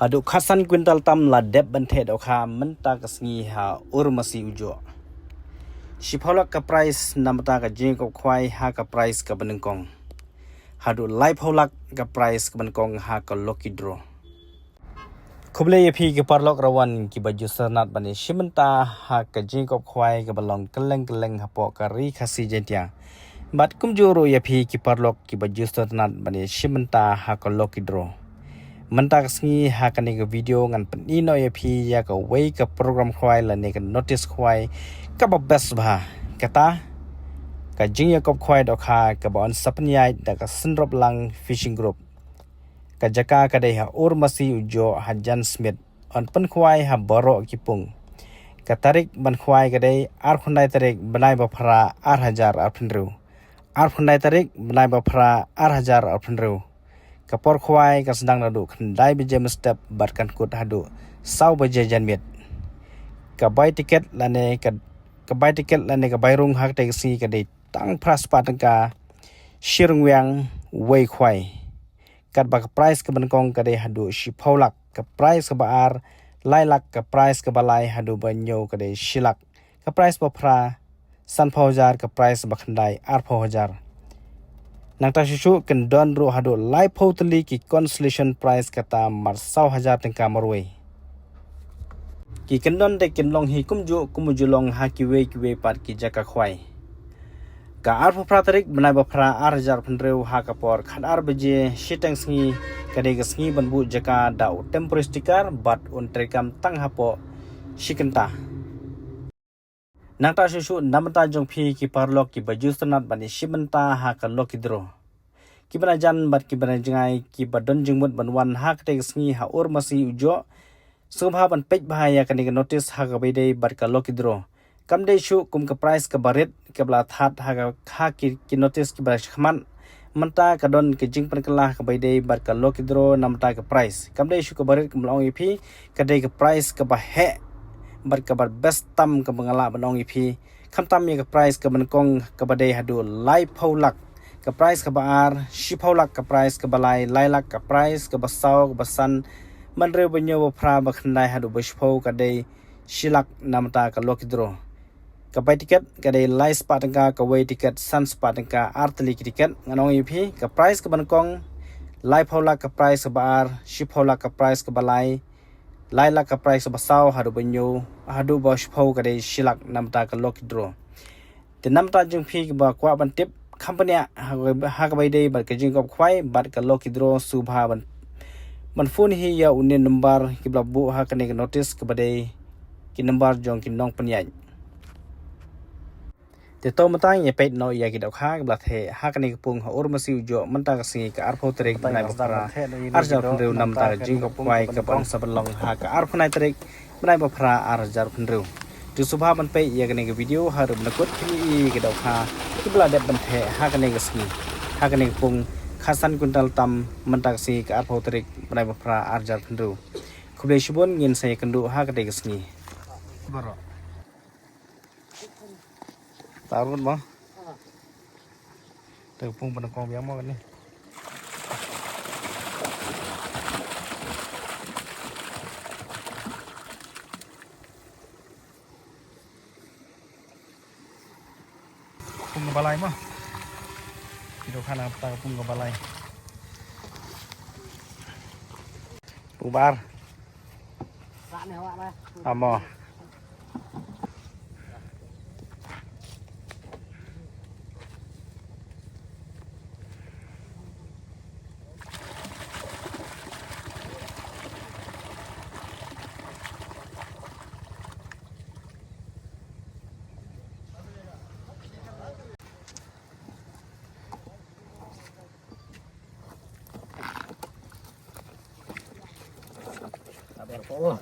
Adu khasan kwintal tam la deb banthet okha menta kasngi ha urmasi ujo. Shipholak ka price namta ka jing ko khwai ha ka price ka banengkong. Hadu life holak ka price ka banengkong ha ka lucky draw. Kuble yapi ke parlok rawan ki baju sanat bani shimenta ha ka jing ko khwai ka balong keleng ha po ka ri khasi jentia. Bat kumjuro yapi ki parlok ki baju sanat bani shimenta ha ka lucky draw. Menta kasngi ha ka ne video ngan panino yapi ya ka way ka program khwai la ne ka notice khwai ka ba best ba kata ka jing ya kop khwai do kha ka bon sapnyai da ka sinrop lang fishing group ka jaka ka dai ha urmasi ujo hajan smith on pan khwai ha boro kipung ka tarik ban khwai ka dai ar khundai tarik banai ba phra 8000 arphnru ar khundai tarik banai ba phra 8000 arphnru ka por khwai ka sedang nadu khandai beje step bat kan kut hadu sau beje janmit ka buy ticket lane ka buy ticket lane ka buy rung hak taxi ka dei tang pras patangka shirung yang wei khwai kat ba ka price ka ban kong ka dei hadu shipholak ka price ka baar lailak ka price ka balai hadu banyo ka dei shilak ka price ba phra san phaujar ka price ba khandai ar phaujar nang ta shu kan don ro hadu live hoteli ki consolation price kata mar 100,000 tangka marwei ki kan don de kin long hi kumju long ha ki we pat ki jaka khwai ka ar phatarik banai ba phra 8000 phnreu ha ka por khan ar beje shitang sngi ka de ga sngi banbu jaka da temporary sticker bat on trekam tang ha po shikanta nang ta shu namta jong phi ki parlok ki baju sanat bani shimanta ha ka lokidro ki bana jan bat ki bana jangai ki badon jingmut banwan ha ka te sngi ha urmasi ujo subha ban pej bahaya ka ni notice ha ka bede bat ka lokidro kam de shu kum ka price ka barit ka bla that ha ka kha ki notice ki ba khman manta ka don ki jing pan kala ka bede bat ka lokidro namta ka price kam de shu ka barit ka mlong ip ka de ka price ka ba he bar ka bar best tam ka bangala banong ipi kham tam ye ka price ka ban kong ka bade hadu live pholak ka price ka baar shipholak ka price ka balai lailak ka price ka basaw ka basan man re banyo ba phra ba khandai hadu bashpho ka dei shilak namta ka lokidro ka bai ticket ka dei live spatangka ka way ticket san spatangka artli ticket nganong ipi ka price ka ban kong live pholak ka price ka baar shipholak ka price ka balai lailak ka price ba saw hadu banyo hadu ba shpho ka dei shilak namta ka lokidro te namta jung phi ba kwa ban tip company ha ka bai dei ba ka jing kop khwai bat ka lokidro subha ban phone hi ya unin number ki bla bu ha ka ne notice ka ba dei ki number jong ki nong panyai te to matang ye pet no ya ki dok ha ka bla the ha ka ne pung ha urmasi ujo manta ka singi ka arpho trek nai ba arjar phunreu namta ka jing kop khwai ka bang sabalong ha ka arpho nai trek nai ba phra arjar phunreu tu subha ban pe ya ka ne video ha rum nakut ki ki dok ha ki bla de ban the ha ka ne ka singi ha ka ne pung khasan kuntal tam manta ka singi ka arpho trek nai ba phra arjar phunreu khuble shibon ngin sai kandu ha ka de ka singi baro tarun ba tepung penekong biang mau kan ni pung balai mah kita kan apa pung balai pung bar amo Oh.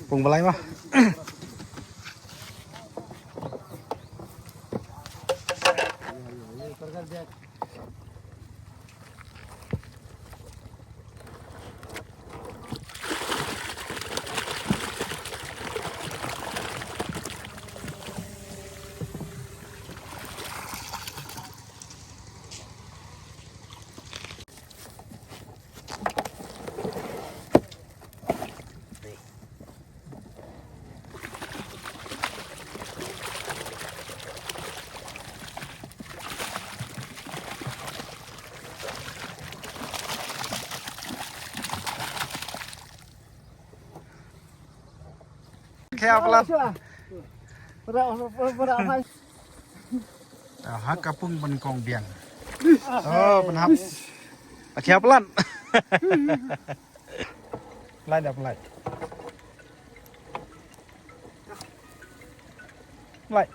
Pung balai mah. kheo pelan. Pada hai. Hak kapung benkong biang. Oh, penhap. Kheo pelan. Lai dah pelai. Lai.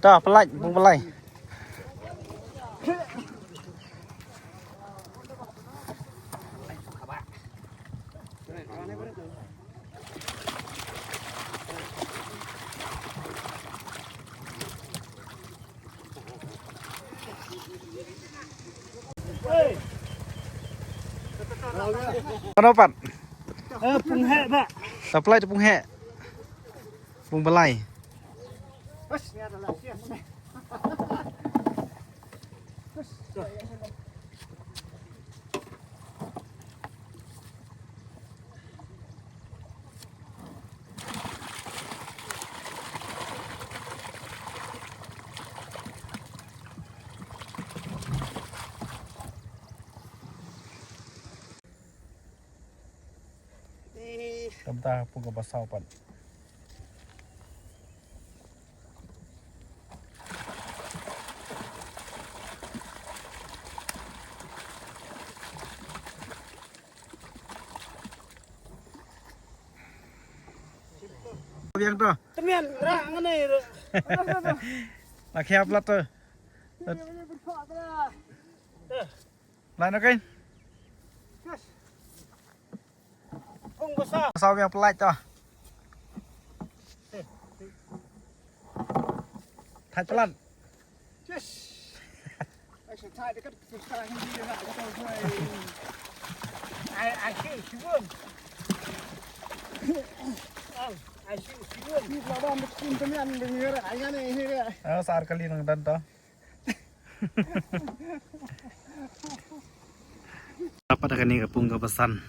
Dah pelai, bung pelai. Ano pat? Pung hek pak. Tak pelai tu pung hek. Bung pelai. Bos, ni adalah siap ni. Tentang pung ke basau pat. Biang tu. Temian rak ngene. Nak kheo pelat tu. Lai nak kan? Pung besar. Basau biang pelat tu. Thai pelan. Yes. Ai sẽ thai dekat besar ni dia nak kau cuai. Ai siun. Ai siun. Ni lawan mesin temian dengar ai ngene ni dia. Sar kali nang dan tu. Apa dah ni kapung ke pesan.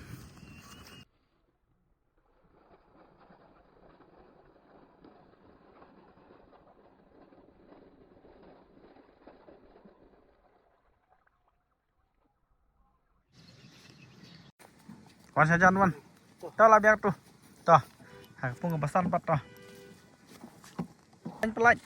Wan saja wan. Tahu lah biar tu. Tuh. Kapung ke pesan pat tu. Pelat.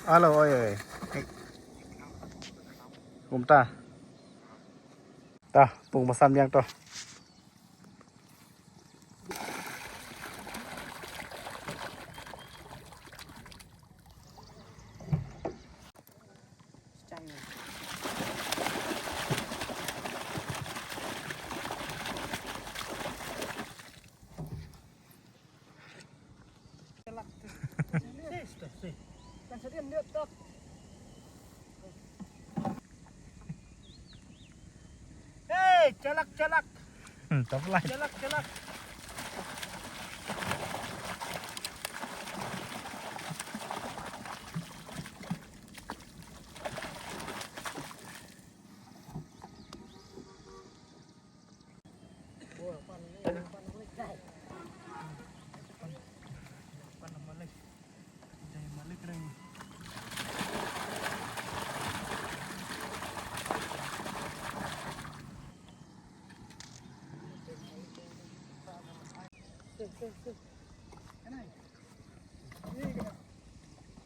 Halo, oi. Kumta. Tah, pung pesan yang tu. Kan sedian dia tak. Celak. Tak pelai. Celak.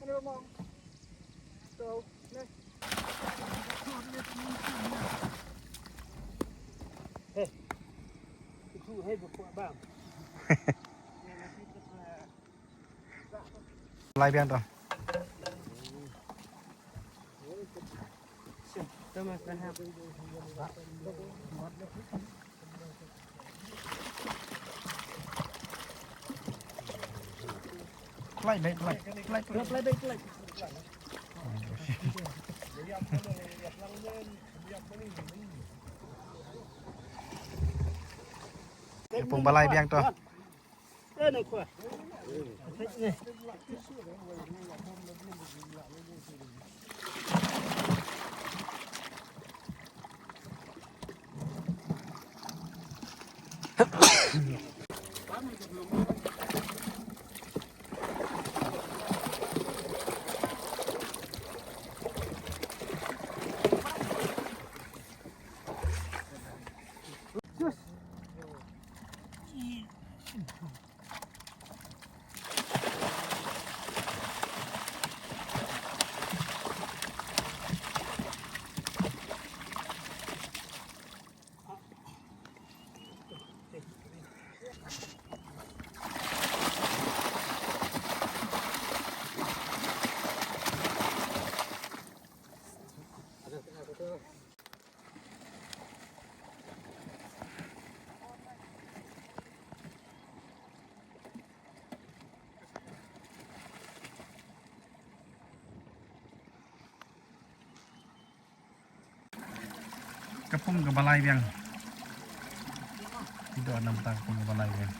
Ano mo? So, itu buat bang. Pelai biang tu. Thomas dah have. Pelai. Kapung balai biang tu. นึงขวดนี่ กระพุ่มกับบะไลเวียงที่ดอนน้ำตาลกระพุ่มกับบะไลเวียง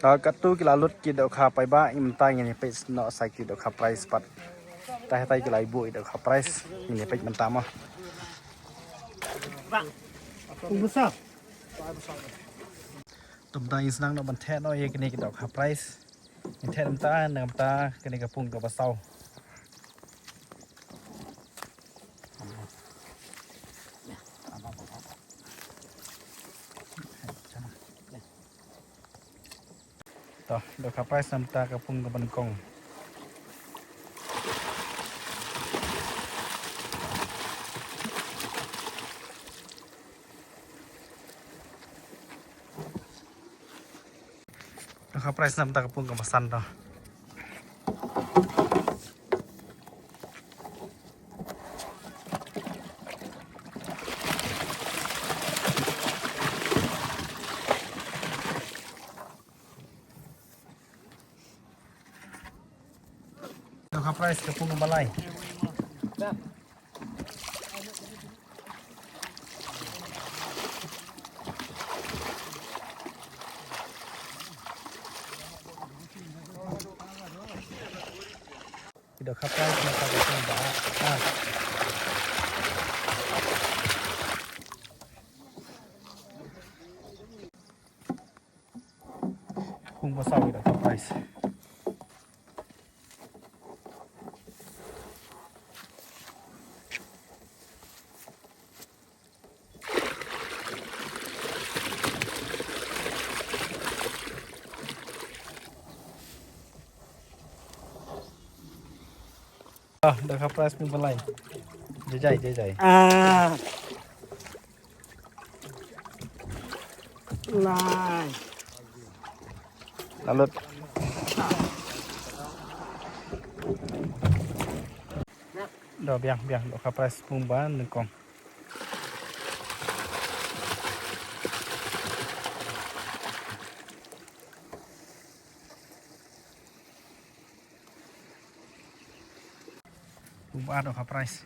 Katu kila lut kita kha pai ba im ta ngene pe no sai kita kha price pat ta ta kila ibu itu kha price ini pe man ta ma besar tum ta is nang no ban the no ye kini kita kha price in the nam ta kini ka pung ka ba sau to do kha price nam ta ka pung ka ban kong do kha price nam ta ka pung ka masan to price ke pung balai kita kha price na ta pung ba pung ba sau kita kha priceเดี๋ยวครับ price เป็นอะไรใหญ่ลาย แล้วรถเดี๋ยวเบียงเดี๋ยวครับ price ปุ่มบ้าน1กล่องปุ่มบ้านเดี๋ยวครับ price